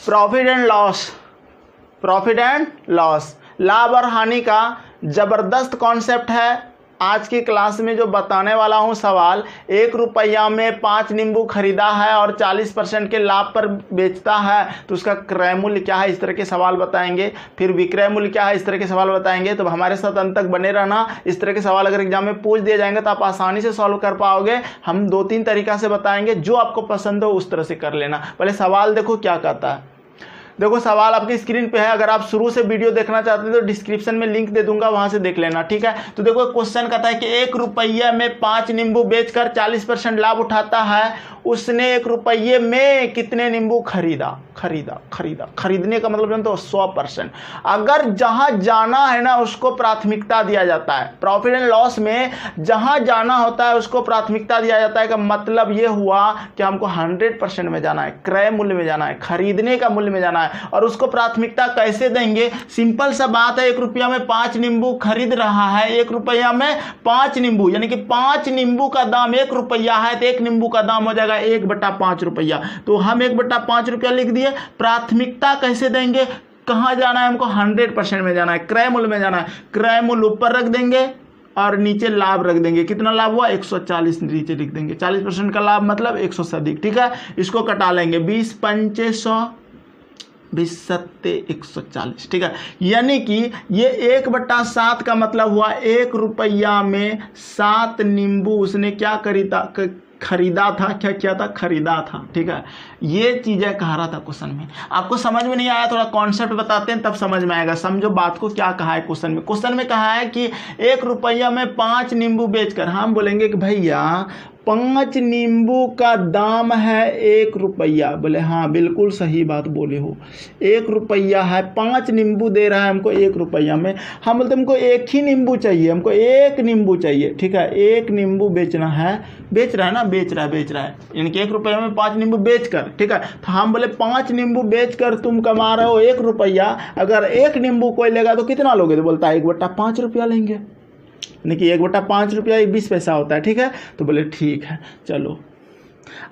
Profit and loss, लाभ और हानि का जबरदस्त कॉन्सेप्ट है। आज की क्लास में जो बताने वाला हूं सवाल, 1 रुपया में 5 नींबू खरीदा है और 40% के लाभ पर बेचता है तो उसका क्रय मूल्य क्या है, इस तरह के सवाल बताएंगे। फिर विक्रय मूल्य क्या है, इस तरह के सवाल बताएंगे। तो हमारे साथ अंत तक बने रहना। इस तरह के सवाल अगर एग्जाम में पूछ दिए जाएंगे तो आप आसानी से सॉल्व कर पाओगे। हम 2-3 तरीका से बताएंगे, जो आपको पसंद हो उस तरह से कर लेना। पहले सवाल देखो क्या कहता है। देखो सवाल आपकी स्क्रीन पे है, अगर आप शुरू से वीडियो देखना चाहते हैं तो डिस्क्रिप्शन में लिंक दे दूंगा, वहां से देख लेना, ठीक है। तो देखो क्वेश्चन कहता है कि 1 रुपये में 5 नींबू बेचकर 40% लाभ उठाता है, उसने 1 रुपये में कितने नींबू खरीदा। खरीदने का मतलब तो 100%। अगर जहां जाना है ना उसको प्राथमिकता दिया जाता है। प्रॉफिट एंड लॉस में जहां जाना होता है उसको प्राथमिकता दिया जाता है। का मतलब ये हुआ कि हमको 100% में जाना है, क्रय मूल्य में जाना है, खरीदने का मूल्य में जाना है। और उसको प्राथमिकता कैसे देंगे, सिंपल सा बात है। 1 रुपया में 5 नींबू खरीद रहा है, 1 रुपया में 5 नींबू, यानी कि 5 नींबू का दाम 1 रुपया है तो 1 नींबू का दाम हो जाएगा 1/5 रुपया। तो हम 1/5 रुपया लिख दिए। प्राथमिकता कैसे देंगे, कहां जाना है हमको, 100% में जाना है, क्रय मूल्य में जाना है। क्रय मूल्य ऊपर रख देंगे और नीचे लाभ रख देंगे। कितना लाभ हुआ, 140 नीचे लिख देंगे। 40% का लाभ मतलब 100 से अधिक, ठीक है। इसको कटा लेंगे, 20 पंचे 100, 20 सत्ते 140, ठीक है। यानी कि ये 1/7 का मतलब हुआ 1 रुपया में 7 नींबू उसने क्या खरीदा था, क्या किया था, खरीदा था, ठीक है। ये चीजें कह रहा था क्वेश्चन में। आपको समझ में नहीं आया, थोड़ा कॉन्सेप्ट बताते हैं तब समझ में आएगा। समझो बात को, क्या कहा है क्वेश्चन में। क्वेश्चन में कहा है कि 1 रुपया में 5 नींबू बेचकर, हम बोलेंगे कि भैया 5 नींबू का दाम है 1 रुपया। बोले हाँ बिल्कुल सही बात बोले हो, 1 रुपया है, 5 नींबू दे रहा है हमको 1 रुपया में। हम बोलते हमको 1 ही नींबू चाहिए, हमको 1 नींबू चाहिए, ठीक है। 1 नींबू बेचना है, बेच रहा है ना, बेच रहा है, यानी कि 1 रुपया में 5 नींबू बेचकर, ठीक है। तो हम बोले 5 नींबू बेचकर तुम कमा रहे हो 1 रुपया, अगर 1 नींबू कोई लेगा तो कितना लोगे, तो बोलता है 1/5 रुपया लेंगे, यानी कि 1/5 रुपया 20 पैसा होता है, ठीक है। तो बोले ठीक है चलो।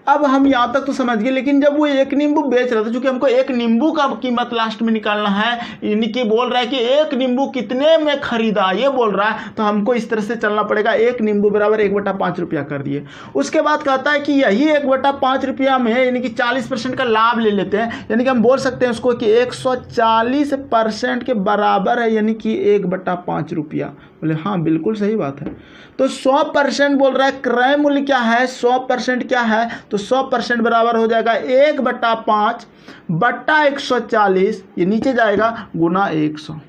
अब हम यहाँ तक तो समझ गए, लेकिन जब वो 1 नींबू बेच रहा था, क्योंकि हमको 1 नींबू का कीमत लास्ट में निकालना है, यानी कि बोल रहा है कि 1 नींबू कितने में खरीदा, ये बोल रहा है। तो हमको इस तरह से चलना पड़ेगा, 1 नींबू बराबर 1/5 रुपया कर दिए। उसके बाद कहता है कि यही 1/5 रुपया में यानी कि 40% का लाभ ले लेते हैं, यानी कि हम बोल सकते हैं उसको कि 140% के बराबर है, यानी कि 1/5 रुपया। बोले हाँ बिल्कुल सही बात है। तो 100% बोल रहा है, क्रय मूल्य क्या है, 100% क्या है, तो 100% बराबर हो जाएगा 1/5 बट्टा 140, ये नीचे जाएगा, गुना 100,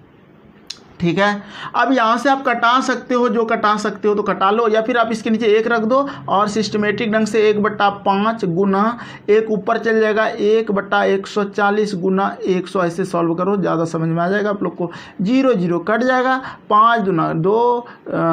ठीक है। अब यहाँ से आप कटा सकते हो, जो कटा सकते हो तो कटा लो, या फिर आप इसके नीचे 1 रख दो और सिस्टमेटिक ढंग से 1/5 गुना 1 ऊपर चल जाएगा, 1/140 गुना 100, ऐसे सॉल्व करो, ज़्यादा समझ में आ जाएगा आप लोग को। 0 0 कट जाएगा, 5 दूना 2,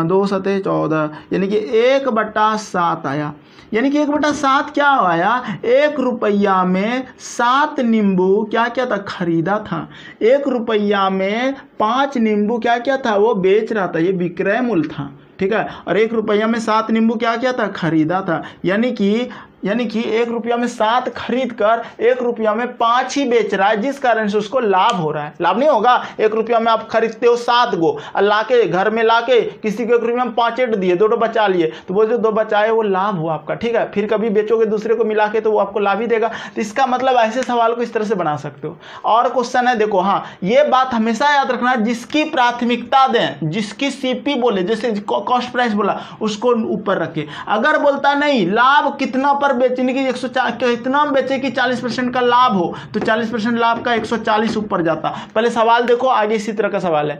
2 सते 14, यानी कि 1/7 आया। यानी कि 1/7 क्या आया, 1 रुपया में 7 नींबू क्या क्या था, खरीदा था। 1 रुपया में 5 नींबू क्या क्या था, वो बेच रहा था, ये विक्रय मूल्य था, ठीक है। और 1 रुपया में 7 नींबू क्या क्या था, खरीदा था। यानी कि 1 रुपया में 7 खरीद कर 1 रुपया में 5 ही बेच रहा है, जिस कारण से उसको लाभ हो रहा है। लाभ नहीं होगा, 1 रुपया में आप खरीदते हो 7 गो और लाके घर में लाके किसी को 1 रुपया में 5 दिए, 2 बचा लिए, तो वो जो 2 बचाए वो लाभ हुआ आपका, ठीक है। फिर कभी बेचोगे दूसरे को मिला के तो वो आपको लाभ ही देगा। तो इसका मतलब ऐसे सवाल को इस तरह से बना सकते हो। और क्वेश्चन है देखो, हाँ ये बात हमेशा याद रखना, जिसकी प्राथमिकता दें, जिसकी सीपी बोले, जैसे कॉस्ट प्राइस बोला उसको ऊपर रखे। अगर बोलता नहीं लाभ कितना पर बेचने की 140 इतना बेचे कि 40% का लाभ हो, तो 40% लाभ का 140 ऊपर जाता। पहले सवाल देखो, आगे इसी तरह का सवाल है।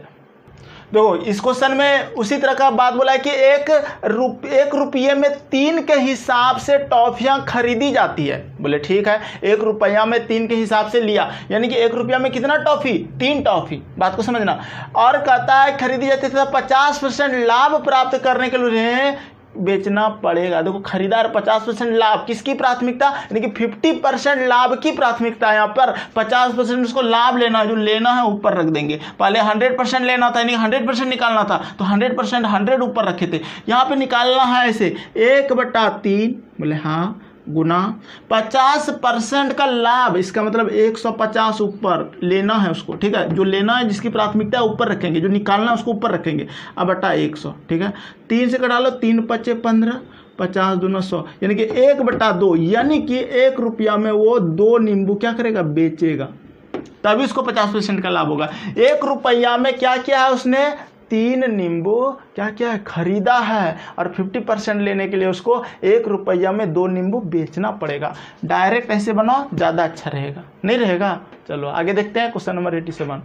देखो इस क्वेश्चन में उसी तरह का बात बोला है कि 1 रुपये में 3 के हिसाब से टॉफियां खरीदी जाती है। बोले ठीक है, 1 रुपया में 3 के हिसाब से लिया, यानी कि 1 रुपया में कितना टॉफी, 3 टॉफी, बात को समझना। और कहता है खरीदी जाती है, 50% लाभ प्राप्त करने के लिए बेचना पड़ेगा। देखो खरीदार 50% लाभ, किसकी प्राथमिकता, यानी कि 50% लाभ की प्राथमिकता है। यहाँ पर 50% उसको लाभ लेना है, जो लेना है ऊपर रख देंगे। पहले 100% लेना था, यानी 100% निकालना था, तो 100% 100 ऊपर रखे थे। यहाँ पे निकालना है ऐसे 1/3, बोले हाँ गुना 50% का लाभ, इसका मतलब 150 ऊपर लेना है उसको, ठीक है, जो लेना है जिसकी प्राथमिकता है ऊपर रखेंगे, जो निकालना है उसको ऊपर रखेंगे, अब बटा 100, ठीक है। 3 से कटा लो, 3 पचे 15, 50 दूना 100, यानी कि 1/2, यानी कि 1 रुपया में वो 2 नींबू क्या करेगा, बेचेगा, तभी उसको 50% का लाभ होगा। 1 रुपया में क्या किया है उसने, 3 नींबू क्या क्या है, खरीदा है, और 50% लेने के लिए उसको 1 रुपया में 2 नींबू बेचना पड़ेगा। डायरेक्ट ऐसे बनाओ, ज़्यादा अच्छा रहेगा, नहीं रहेगा। चलो आगे देखते हैं क्वेश्चन नंबर 87।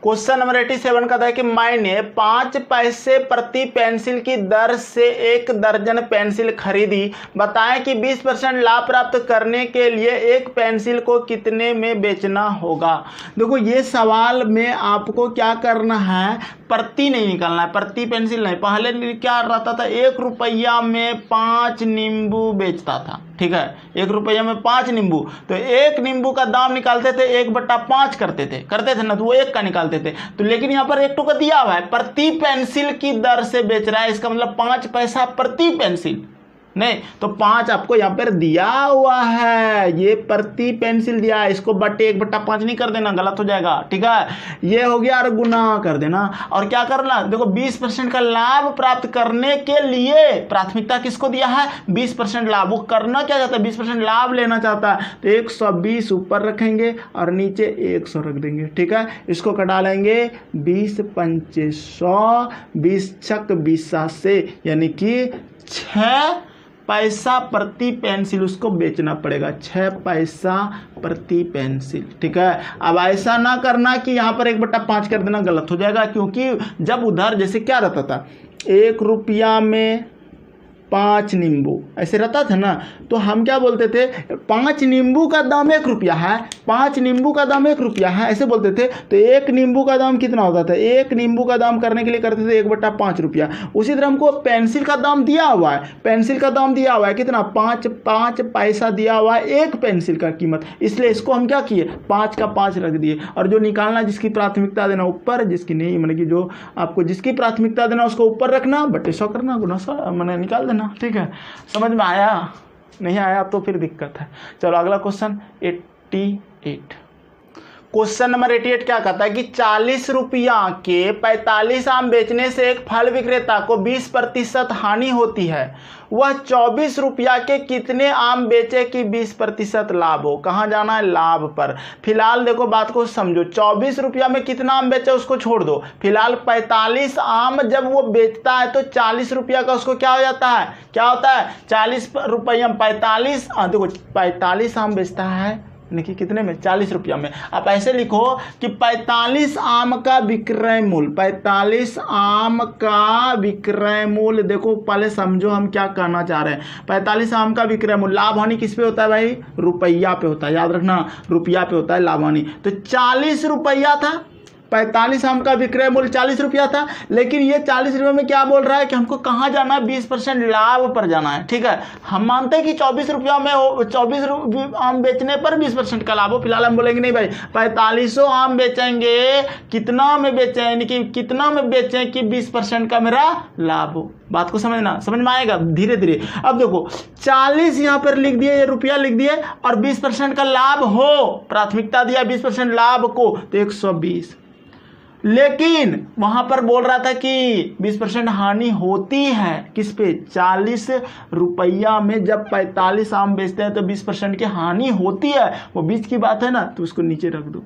क्वेश्चन नंबर 87 का है कि मैंने 5 पैसे प्रति पेंसिल की दर से 1 दर्जन पेंसिल खरीदी, बताएं कि 20% लाभ प्राप्त करने के लिए एक पेंसिल को कितने में बेचना होगा। देखो ये सवाल में आपको क्या करना है, प्रति नहीं निकालना है, प्रति पेंसिल नहीं। पहले क्या रहता था, 1 रुपया में 5 नींबू बेचता था, ठीक है, 1 रुपया में 5 नींबू, तो 1 नींबू का दाम निकालते थे, 1/5 करते थे ना, तो वो 1 का निकालते थे। तो लेकिन यहाँ पर 1 टुकड़ा दिया हुआ है, प्रति पेंसिल की दर से बेच रहा है, इसका मतलब 5 पैसा प्रति पेंसिल नहीं, तो 5 आपको यहाँ पर दिया हुआ है, ये प्रति पेंसिल दिया है, इसको बटे 1/5 नहीं कर देना, गलत हो जाएगा, ठीक है। ये हो गया, और गुना कर देना, और क्या करना, देखो 20% का लाभ प्राप्त करने के लिए प्राथमिकता किसको दिया है, 20% लाभ। वो करना क्या चाहता है, 20% लाभ लेना चाहता है, तो 120 ऊपर रखेंगे और नीचे 100 रख देंगे, ठीक है। इसको कटा लेंगे, 20 पंचे 100, 20 छक 20 से, यानी कि 6 पैसा प्रति पेंसिल उसको बेचना पड़ेगा, 6 पैसा प्रति पेंसिल, ठीक है। अब ऐसा ना करना कि यहाँ पर 1/5 कर देना, गलत हो जाएगा, क्योंकि जब उधर जैसे क्या रहता था, 1 रुपया में 5 नींबू ऐसे रहता था ना, तो हम क्या बोलते थे, 5 नींबू का दाम 1 रुपया है, 5 नींबू का दाम 1 रुपया है, ऐसे बोलते थे। तो 1 नींबू का दाम कितना होता था, 1 नींबू का दाम करने के लिए करते थे 1/5 रुपया। उसी तरह हमको पेंसिल का दाम दिया हुआ है, पेंसिल का दाम दिया हुआ है कितना, 5 पैसा दिया हुआ है 1 पेंसिल का कीमत, इसलिए इसको हम क्या किए, 5 का 5 रख दिए। और जो निकालना, जिसकी प्राथमिकता देना ऊपर, जिसकी नहीं, मतलब कि जो आपको जिसकी प्राथमिकता देना उसको ऊपर रखना, बटे 100 करना, गुना 100 मैंने निकाल देना, ठीक है। समझ में आया, नहीं आया तो फिर दिक्कत है। चलो अगला क्वेश्चन 88। क्वेश्चन नंबर 88 क्या कहता है कि 40 रुपया के 45 आम बेचने से एक फल विक्रेता को 20% हानि होती है, वह 24 रुपया के कितने आम बेचे कि 20% लाभ हो। कहाँ जाना है, लाभ पर। फिलहाल देखो बात को समझो, 24 रुपया में कितना आम बेचे उसको छोड़ दो, फिलहाल 45 आम जब वो बेचता है तो 40 रुपया का उसको क्या हो जाता है, क्या होता है, 40 रुपया में 45, देखो 45 आम बेचता है, देखिए कितने में, 40 रुपया में। आप ऐसे लिखो कि 45 आम का विक्रय मूल्य, 45 आम का विक्रय मूल्य, देखो पहले समझो हम क्या कहना चाह रहे हैं। 45 आम का विक्रय मूल्य, लाभ हानि किस पे होता है भाई, रुपया पे होता है, याद रखना, रुपया पे होता है लाभ हानि। तो 40 रुपया था, 45 आम का विक्रय मूल्य 40 रुपया था, लेकिन ये 40 रुपये में क्या बोल रहा है कि हमको कहाँ जाना है, 20% लाभ पर जाना है, ठीक है। हम मानते हैं कि 24 रुपया में 24 आम बेचने पर 20% का लाभ हो। फिलहाल हम बोलेंगे नहीं भाई, 45 आम बेचेंगे, कितना में बेचें, यानी कि कितना में बेचें कि 20% का मेरा लाभ हो। बात को समझना, समझ में आएगा धीरे धीरे। अब देखो 40 यहाँ पर लिख दिए, ये रुपया लिख दिए, और 20% का लाभ हो, प्राथमिकता दिया 20% लाभ को, तो 120। लेकिन वहां पर बोल रहा था कि 20% हानि होती है, किस पे, 40 रुपया में जब 45 आम बेचते हैं तो 20% की हानि होती है, वो बीच की बात है ना, तो उसको नीचे रख दो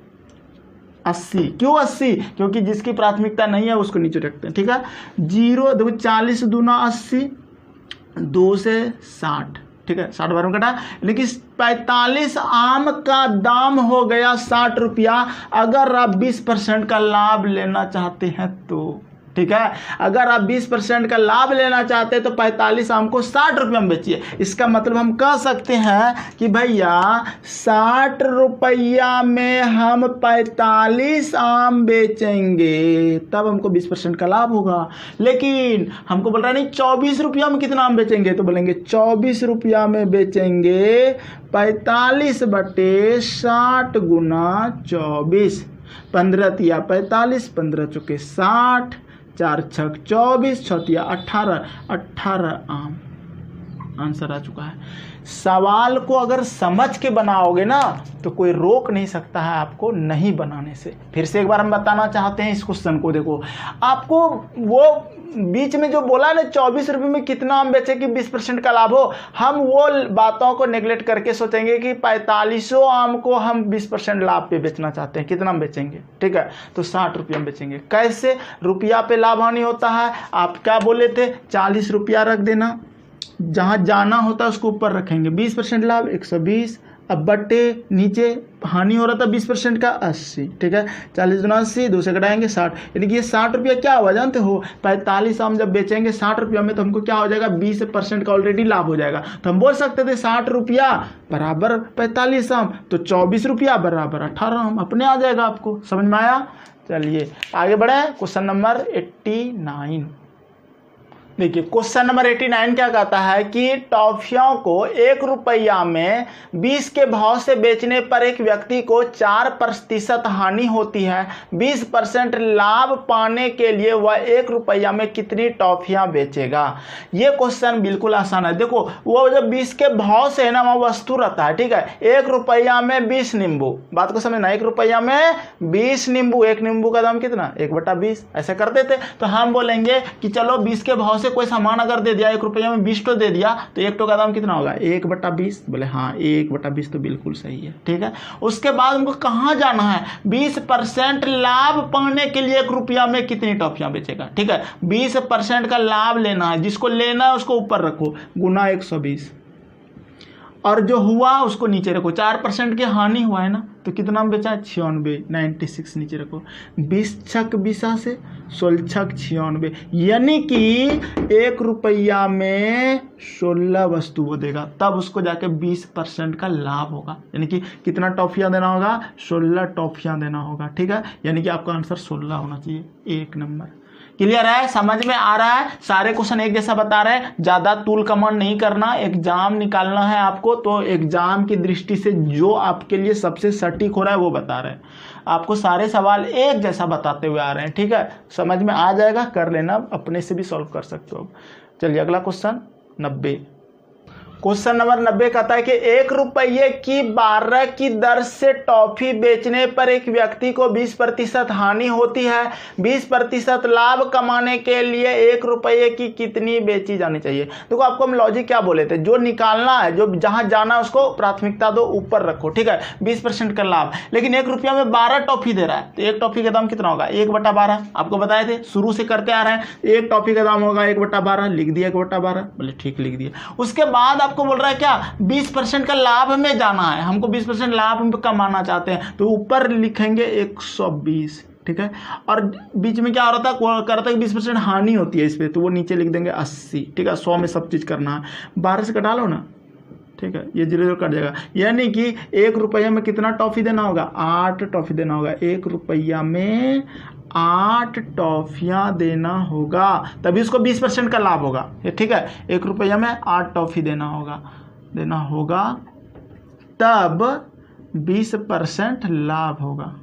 80। क्यों 80, क्योंकि जिसकी प्राथमिकता नहीं है उसको नीचे रखते हैं, ठीक है। 0 देखो 40 दूना 80, 2 से 60, ठीक है, 60 बार में कटा, लेकिन 45 आम का दाम हो गया 60 रुपया। अगर आप 20% का लाभ लेना चाहते हैं तो, ठीक है, अगर आप 20% का लाभ लेना चाहते हैं तो 45 आम को 60 रुपये में बेचिए। इसका मतलब हम कह सकते हैं कि भैया 60 रुपया में हम 45 आम बेचेंगे, तब हमको 20% का लाभ होगा। लेकिन हमको बोल रहा है नहीं 24 रुपया में कितना आम बेचेंगे, तो बोलेंगे 24 रुपया में बेचेंगे 45/60 गुना 24, 15 तिया 45, 15 चौके 60, 4 छक 24, 6 तिया 18 आम। आंसर आ चुका है। सवाल को अगर समझ के बनाओगे ना तो कोई रोक नहीं सकता है आपको नहीं बनाने से। फिर से एक बार हम बताना चाहते हैं इस क्वेश्चन को। देखो आपको वो बीच में जो बोला ना 24 रुपये में कितना आम बेचे कि 20% का लाभ हो, हम वो बातों को नेगलेक्ट करके सोचेंगे कि 4500 आम को हम 20% लाभ पे बेचना चाहते हैं। कितना हम बेचेंगे? ठीक है, तो 60 रुपया में बेचेंगे। कैसे? रुपया पे लाभ हानि होता है। आप क्या बोले थे? 40 रुपया रख देना, जहाँ जाना होता है उसको ऊपर रखेंगे। 20% लाभ 120, अब बट्टे नीचे हानि हो रहा था 20% का 80। ठीक है, 40 गुना 80, 2 से घटाएंगे 60, यानी कि ये 60 रुपया क्या हुआ जानते हो? 45 हम जब बेचेंगे 60 रुपया में तो हमको क्या हो जाएगा? 20% का ऑलरेडी लाभ हो जाएगा। तो हम बोल सकते थे 60 रुपया बराबर 45 आम, तो 24 रुपया बराबर 18 आम अपने आ जाएगा। आपको समझ में आया? चलिए आगे बढ़े। Question number 89। देखिए क्वेश्चन नंबर 89 क्या कहता है कि टॉफियों को 1 रुपया में 20 के भाव से बेचने पर एक व्यक्ति को 4% हानि होती है। 20% लाभ पाने के लिए वह 1 रुपया में कितनी टॉफियां बेचेगा? ये क्वेश्चन बिल्कुल आसान है। देखो वो जब 20 के भाव से है ना वह वस्तु रहता है। ठीक है, 1 रुपया में 20 नींबू, बात को समझना, 1 रुपया में 20 नींबू, एक नींबू का दाम कितना? 1/20 ऐसे करते थे। तो हम बोलेंगे कि चलो 20 के भाव से कोई सामान अगर दे दिया 1 रुपया में 20 तो दे दिया, तो 1 का दाम कितना होगा? 1/20। बोले हाँ 1/20 तो बिल्कुल सही है। ठीक है, उसके बाद हमको कहाँ जाना है? 20% लाभ पाने के लिए 1 रुपया में कितनी टॉफियां बेचेगा? ठीक है, 20% का लाभ लेना है, जिसको लेना है उसको ऊपर रखो, गुना 120, और जो हुआ उसको नीचे रखो। 4% की हानि हुआ है ना, तो कितना में बेचा? 96, 96 नीचे रखो। 20 छक 20 से 16 छक 96, यानी कि 1 रुपया में 16 वस्तु वो देगा, तब उसको जाके 20% का लाभ होगा। यानी कि कितना टॉफियां देना होगा? 16 टॉफियां देना होगा। ठीक है, यानी कि आपका आंसर 16 होना चाहिए। 1 नंबर क्लियर है? समझ में आ रहा है? सारे क्वेश्चन एक जैसा बता रहे हैं, ज़्यादा तूल कमान नहीं करना। एग्जाम निकालना है आपको, तो एग्जाम की दृष्टि से जो आपके लिए सबसे सटीक हो रहा है वो बता रहे हैं। आपको सारे सवाल एक जैसा बताते हुए आ रहे हैं। ठीक है, समझ में आ जाएगा, कर लेना, अपने से भी सॉल्व कर सकते हो। चलिए अगला क्वेश्चन 90। क्वेश्चन नंबर 90 कहता है कि 1 रुपये की 12 की दर से टॉफी बेचने पर एक व्यक्ति को 20% हानि होती है। 20% लाभ कमाने के लिए 1 रुपये की कितनी बेची जानी चाहिए? देखो आपको हम लॉजिक क्या बोले थे, जो निकालना है, जो जहां जाना है उसको प्राथमिकता दो, ऊपर रखो। ठीक है, 20% का लाभ, लेकिन 1 रुपया में 12 टॉफी दे रहा है, तो एक टॉफी का दाम कितना होगा? 1/12। आपको बताए थे, शुरू से करते आ रहे हैं, एक टॉफी का दाम होगा 1/12। लिख दिया 1/12, बोले ठीक लिख दिया। उसके बाद आपको बोल रहा है क्या? 20% का लाभ में जाना है, हमको 20% लाभ में कमाना चाहते हैं, तो ऊपर लिखेंगे 120। ठीक है, और बीच में क्या हो रहा था? कर रहा था कि 20% हानि होती है इस पर, तो वो नीचे लिख देंगे 80। ठीक है, 100 में सब चीज़ करना है, 12 से कटा लो ना। ठीक है, ये 0 कट जाएगा, यानी कि 1 रुपया में कितना टॉफी देना होगा? 8 टॉफी देना होगा। 1 रुपया में 8 टॉफियां देना होगा, तभी उसको 20% का लाभ होगा। ठीक है, 1 रुपया में 8 टॉफी देना होगा, तब 20% लाभ होगा।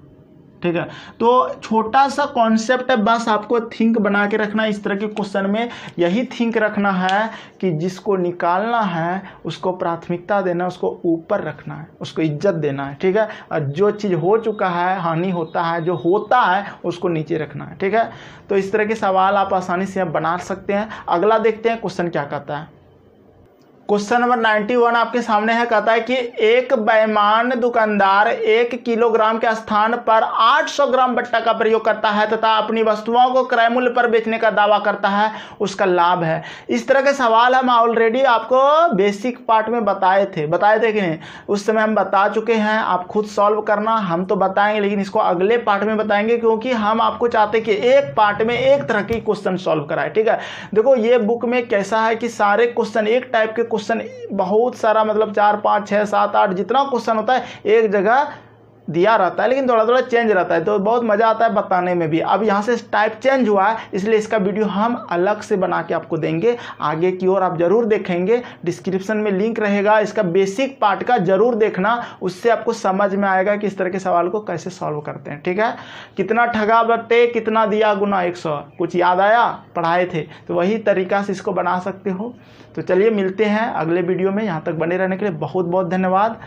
ठीक है, तो छोटा सा कॉन्सेप्ट है, बस आपको थिंक बना के रखना है। इस तरह के क्वेश्चन में यही थिंक रखना है कि जिसको निकालना है उसको प्राथमिकता देना, उसको ऊपर रखना है, उसको इज्जत देना है। ठीक है, और जो चीज़ हो चुका है, हानि होता है, जो होता है उसको नीचे रखना है। ठीक है, तो इस तरह के सवाल आप आसानी से बना सकते हैं। अगला देखते हैं क्वेश्चन क्या कहता है। क्वेश्चन नंबर 91 आपके सामने है, कहता है कि एक बेईमान दुकानदार 1 किलोग्राम के स्थान पर 800 ग्राम बट्टा का प्रयोग करता है तथा अपनी वस्तुओं को क्रय मूल्य पर बेचने का दावा करता है, उसका लाभ है। इस तरह के सवाल हम ऑलरेडी आपको बेसिक पार्ट में बताए थे कि नहीं? उस समय हम बता चुके हैं, आप खुद सॉल्व करना, हम तो बताएंगे लेकिन इसको अगले पार्ट में बताएंगे, क्योंकि हम आपको चाहते कि एक पार्ट में एक तरह की क्वेश्चन सॉल्व कराए। ठीक है, देखो ये बुक में कैसा है कि सारे क्वेश्चन एक टाइप के क्वेश्चन, बहुत सारा, मतलब 4 5 6 7 8 जितना क्वेश्चन होता है एक जगह दिया रहता है लेकिन थोड़ा थोड़ा चेंज रहता है, तो बहुत मज़ा आता है बताने में भी। अब यहाँ से टाइप चेंज हुआ है इसलिए इसका वीडियो हम अलग से बना के आपको देंगे, आगे की ओर आप ज़रूर देखेंगे। डिस्क्रिप्शन में लिंक रहेगा, इसका बेसिक पार्ट का ज़रूर देखना, उससे आपको समझ में आएगा कि इस तरह के सवाल को कैसे सॉल्व करते हैं। ठीक है, कितना ठगा बटे कितना दिया गुना 100, कुछ याद आया? पढ़ाए थे, तो वही तरीका से इसको बना सकते हो। तो चलिए मिलते हैं अगले वीडियो में, यहाँ तक बने रहने के लिए बहुत बहुत धन्यवाद।